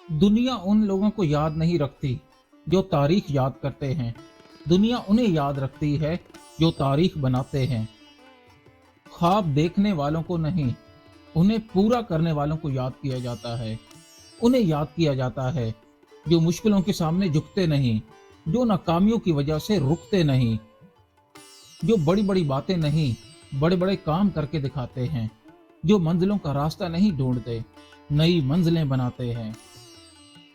दुनिया उन लोगों को याद नहीं रखती जो तारीख याद करते हैं। दुनिया उन्हें याद रखती है जो तारीख बनाते हैं। ख्वाब देखने वालों को नहीं, उन्हें पूरा करने वालों को याद किया जाता है। उन्हें याद किया जाता है जो मुश्किलों के सामने झुकते नहीं, जो नाकामियों की वजह से रुकते नहीं, जो बड़ी बड़ी बातें नहीं बड़े बड़े काम करके दिखाते हैं, जो मंजिलों का रास्ता नहीं ढूंढते, नई मंजिलें बनाते हैं,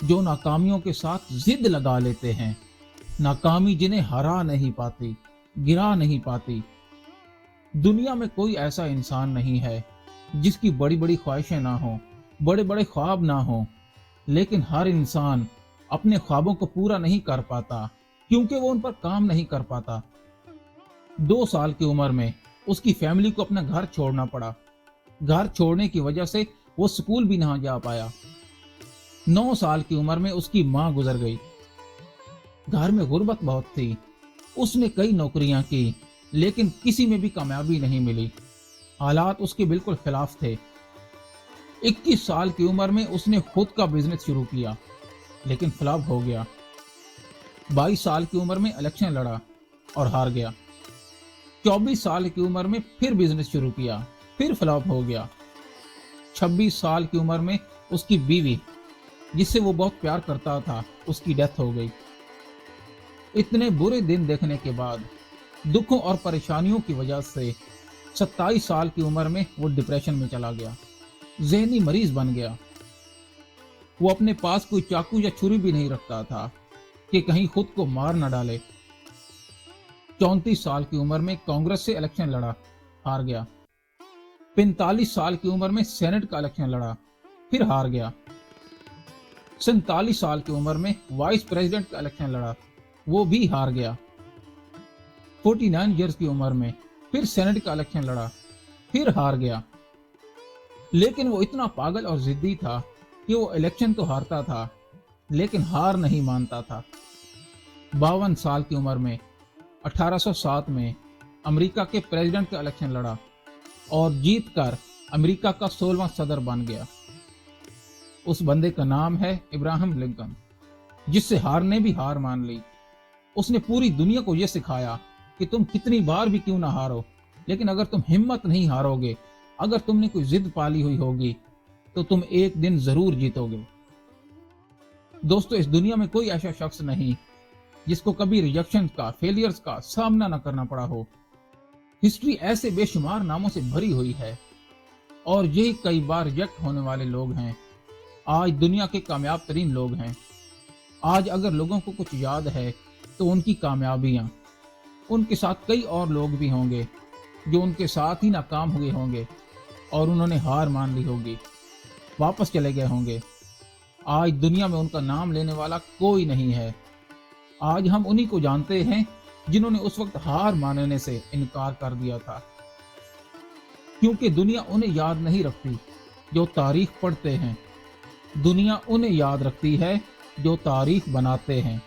जो नाकामियों के साथ जिद लगा लेते हैं। नाकामी जिन्हें हरा नहीं पाती, गिरा नहीं पाती। दुनिया में कोई ऐसा इंसान नहीं है जिसकी बड़ी बड़ी ख्वाहिशें ना हो, बड़े बड़े ख्वाब ना हो, लेकिन हर इंसान अपने ख्वाबों को पूरा नहीं कर पाता क्योंकि वो उन पर काम नहीं कर पाता। 2 साल की उम्र में उसकी फैमिली को अपना घर छोड़ना पड़ा। घर छोड़ने की वजह से वो स्कूल भी नहीं जा पाया। 9 साल की उम्र में उसकी मां गुजर गई। घर में गुर्बत बहुत थी। उसने कई नौकरियां की लेकिन किसी में भी कामयाबी नहीं मिली। हालात उसके बिल्कुल खिलाफ थे। 21 साल की उम्र में उसने खुद का बिजनेस शुरू किया लेकिन फ्लॉप हो गया। 22 साल की उम्र में इलेक्शन लड़ा और हार गया। 24 साल की उम्र में फिर बिजनेस शुरू किया, फिर फ्लॉप हो गया। 26 साल की उम्र में उसकी बीवी, जिससे वो बहुत प्यार करता था, उसकी डेथ हो गई। इतने बुरे दिन देखने के बाद, दुखों और परेशानियों की वजह से 27 साल की उम्र में वो डिप्रेशन में चला गया, ज़हनी मरीज बन गया। वो अपने पास कोई चाकू या छुरी भी नहीं रखता था कि कहीं खुद को मार न डाले। 34 साल की उम्र में कांग्रेस से इलेक्शन लड़ा, हार गया। 45 साल की उम्र में सेनेट का इलेक्शन लड़ा, फिर हार गया। 47 साल की उम्र में वाइस प्रेसिडेंट का इलेक्शन लड़ा, वो भी हार गया। 49 ईयर्स की उम्र में फिर सेनेट का इलेक्शन लड़ा, फिर हार गया। लेकिन वो इतना पागल और जिद्दी था कि वो इलेक्शन तो हारता था लेकिन हार नहीं मानता था। 52 साल की उम्र में 1807 में अमेरिका के प्रेसिडेंट का इलेक्शन लड़ा और जीतकर अमेरिका का 16वां सदर बन गया। उस बंदे का नाम है इब्राहिम लिंकन, जिससे हार ने भी हार मान ली। उसने पूरी दुनिया को यह सिखाया कि तुम कितनी बार भी क्यों ना हारो, लेकिन अगर तुम हिम्मत नहीं हारोगे, अगर तुमने कोई जिद पाली हुई होगी, तो तुम एक दिन जरूर जीतोगे। दोस्तों, इस दुनिया में कोई ऐसा शख्स नहीं जिसको कभी रिजेक्शन का, फेलियर्स का सामना न करना पड़ा हो। हिस्ट्री ऐसे बेशुमार नामों से भरी हुई है और यही कई बार रिजेक्ट होने वाले लोग हैं आज दुनिया के कामयाब तरीन लोग हैं। आज अगर लोगों को कुछ याद है तो उनकी कामयाबियां। उनके साथ कई और लोग भी होंगे जो उनके साथ ही नाकाम हुए होंगे और उन्होंने हार मान ली होगी, वापस चले गए होंगे। आज दुनिया में उनका नाम लेने वाला कोई नहीं है। आज हम उन्हीं को जानते हैं जिन्होंने उस वक्त हार मानने से इनकार कर दिया था, क्योंकि दुनिया उन्हें याद नहीं रखती जो तारीख पढ़ते हैं। दुनिया उन्हें याद रखती है जो तारीख बनाते हैं।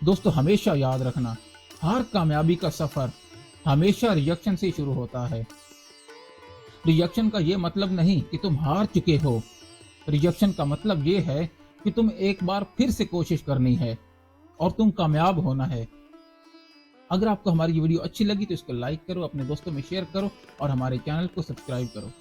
दोस्तों, हमेशा याद रखना, हर कामयाबी का सफर हमेशा रिजेक्शन से शुरू होता है। रिजेक्शन का यह मतलब नहीं कि तुम हार चुके हो। रिजेक्शन का मतलब यह है कि तुम एक बार फिर से कोशिश करनी है और तुम कामयाब होना है। अगर आपको हमारी ये वीडियो अच्छी लगी तो इसको लाइक करो, अपने दोस्तों में शेयर करो और हमारे चैनल को सब्सक्राइब करो।